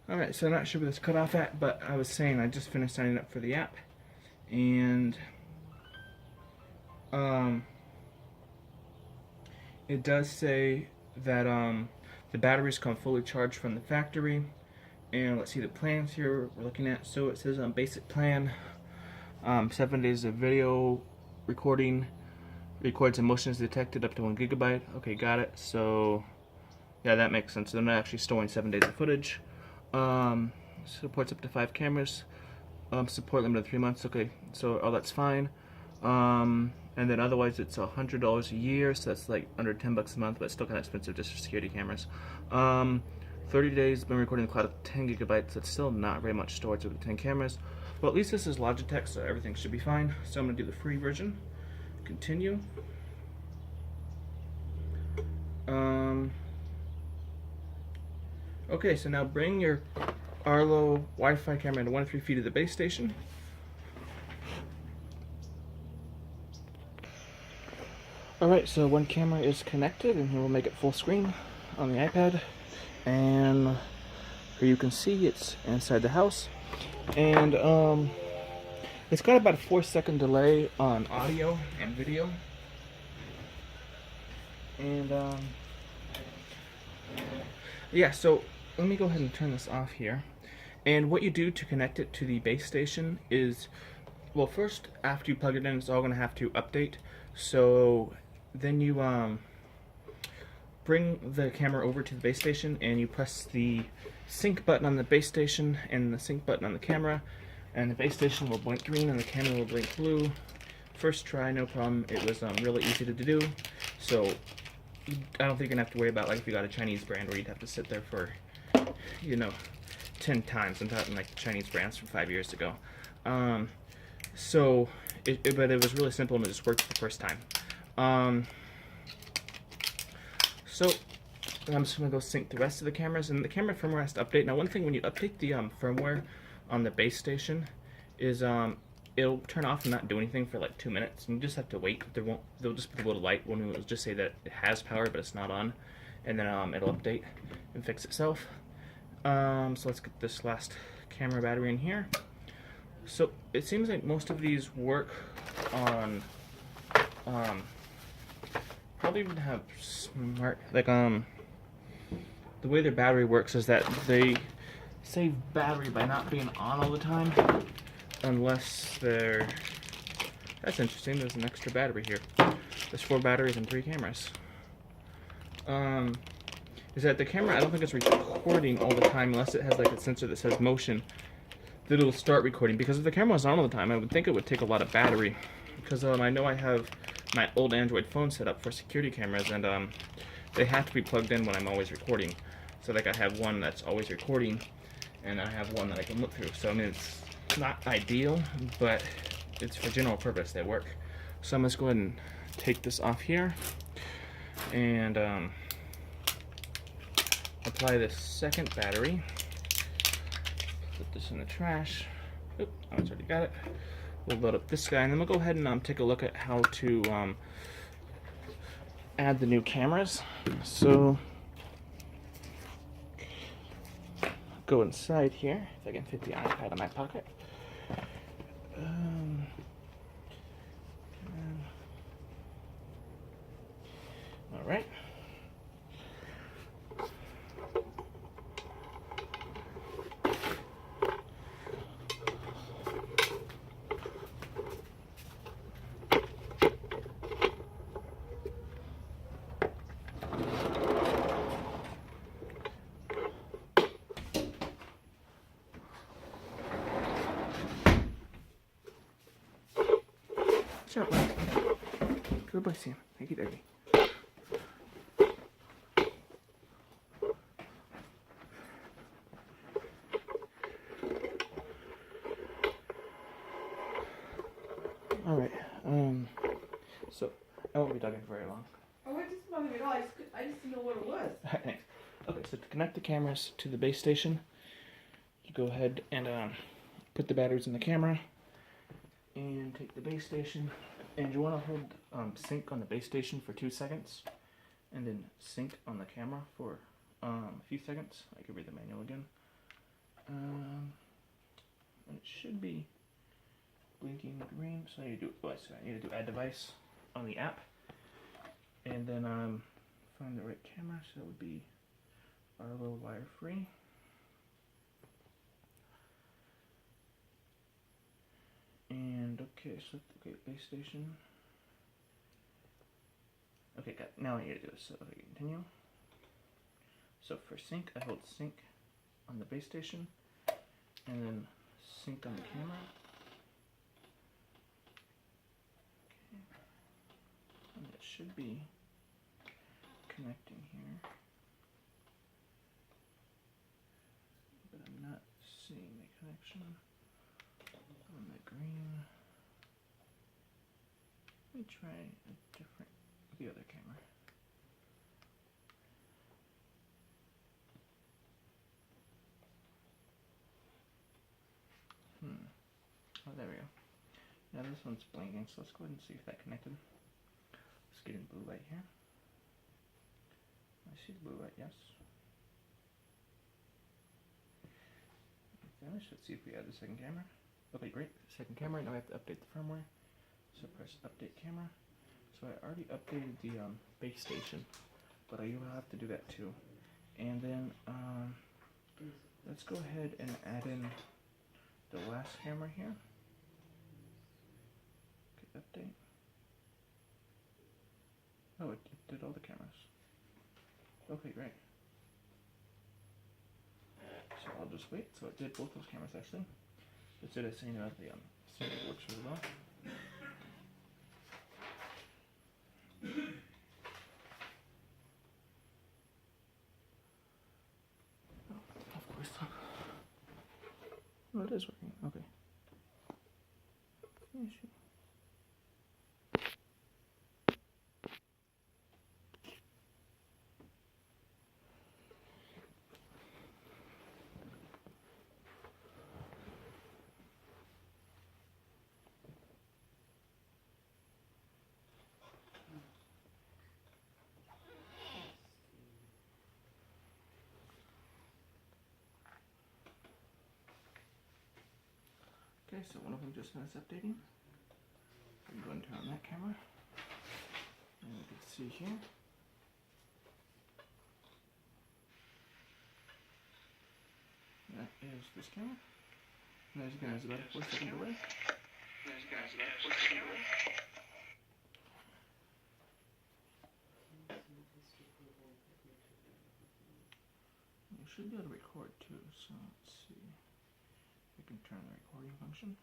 Alright, so I'm not sure where this cut off at, but I was saying I just finished signing up for the app, and it does say that the batteries come fully charged from the factory. And let's see the plans here we're looking at. So it says basic plan, 7 days of video recording, records and motions detected up to 1 gigabyte. Okay, got it. So yeah, that makes sense. They're not actually storing 7 days of footage. Supports up to 5 cameras. Support limit of 3 months. Okay, so all that's fine. And then otherwise it's $100 a year, so that's like under $10 a month, but it's still kind of expensive just for security cameras. 30 days, been recording in the cloud of 10 gigabytes. That's still not very much storage with the 10 cameras. But at least this is Logitech, so everything should be fine. So I'm going to do the free version. Continue. Okay, so now bring your Arlo Wi-Fi camera to 1 to 3 feet of the base station. Alright, so one camera is connected, and we'll make it full screen on the iPad. And here you can see it's inside the house. And it's got about a 4-second delay on audio and video. And yeah, so let me go ahead and turn this off here. And what you do to connect it to the base station is, well, first, after you plug it in, it's all going to have to update. So then you bring the camera over to the base station, and you press the sync button on the base station and the sync button on the camera, and the base station will blink green and the camera will blink blue. First try, no problem. It was really easy to do. So I don't think you're gonna have to worry about like if you got a Chinese brand where you'd have to sit there for 10 times. I'm talking like Chinese brands from 5 years ago. But it was really simple and it just worked the first time. So I'm just gonna go sync the rest of the cameras, and the camera firmware has to update. Now, one thing when you update the firmware on the base station is it'll turn off and not do anything for like 2 minutes, and you just have to wait. They'll just put a little light when it'll just say that it has power but it's not on, and then it'll update and fix itself. So let's get this last camera battery in here. So it seems like most of these work on probably even have smart, like the way their battery works is that they save battery by not being on all the time, unless they're, that's interesting, there's an extra battery here. There's 4 batteries and 3 cameras. Is that the camera, I don't think it's recording all the time unless it has like a sensor that says motion, that it'll start recording, because if the camera was on all the time, I would think it would take a lot of battery, because I know I have my old Android phone set up for security cameras, and they have to be plugged in when I'm always recording. So like I have one that's always recording, and I have one that I can look through. So I mean, it's not ideal, but it's for general purpose, they work. So I'm just going to go ahead and take this off here, and apply this second battery. Put this in the trash. Oop, I already got it. We'll load up this guy, and then we'll go ahead and take a look at how to add the new cameras. So go inside here, if I can fit the iPad in my pocket. All right. Shut up, Mike. Good boy, Sam. Take it easy. Alright, so I won't be talking for very long. Oh, it doesn't bother me at all. I just didn't know what it was. Thanks. Okay, so to connect the cameras to the base station, you go ahead and put the batteries in the camera, and take the base station, and you want to hold sync on the base station for 2 seconds, and then sync on the camera for a few seconds. I can read the manual again. And it should be blinking green, so I need to do add device on the app, and then find the right camera. So it would be Arlo wire free. And okay, so base station. Okay, now I need to do this. So okay, continue. So for sync, I hold sync on the base station, and then sync on the camera. Okay. And it should be connecting here, but I'm not seeing the connection on the green. Let me try the other camera. Oh, there we go. Now this one's blinking, so let's go ahead and see if that connected. Let's get in blue light here. I see the blue light, yes. Finished. Let's see if we add the second camera. Okay, great. Second camera. Now I have to update the firmware. So press update camera. So I already updated the base station, but I will have to do that too. And then let's go ahead and add in the last camera here. Okay, update. Oh, it did all the cameras. Okay, great. So I'll just wait. So it did both those cameras actually. It's did a saying about the sync works really well. Oh, of course. Oh, it is working. Okay. Issue. Okay, so one of them just finished updating. I'm going to turn on that camera. And you can see here. That is this camera. And as you can, it's about 4 seconds away. You should be able to record too, so let's see. I can turn the recording function.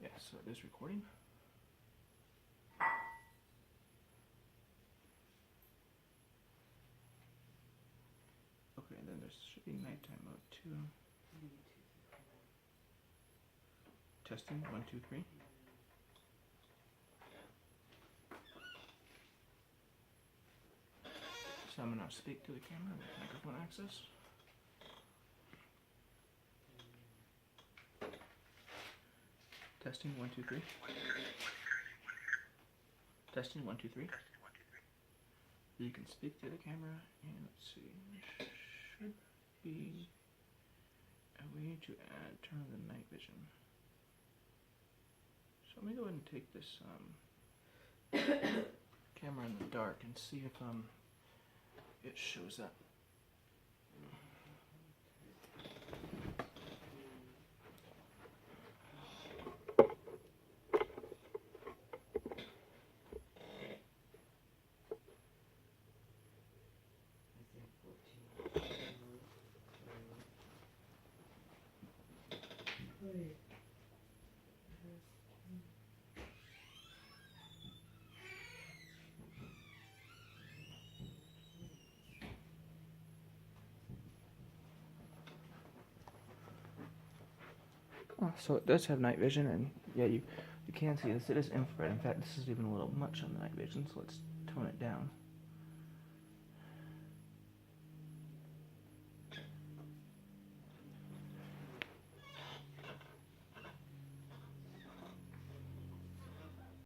Yeah, so it is recording. Okay, and then there should be nighttime mode too. Testing 1, 2, 3. So I'm going to speak to the camera with microphone access. Testing 1, 2, 3. Testing 1, 2, 3. You can speak to the camera, and let's see. There should be a way to turn on the night vision. So let me go ahead and take this camera in the dark and see if it shows up. Oh, so it does have night vision, and yeah, you can see this. It is infrared. In fact, this is even a little much on the night vision, so let's tone it down.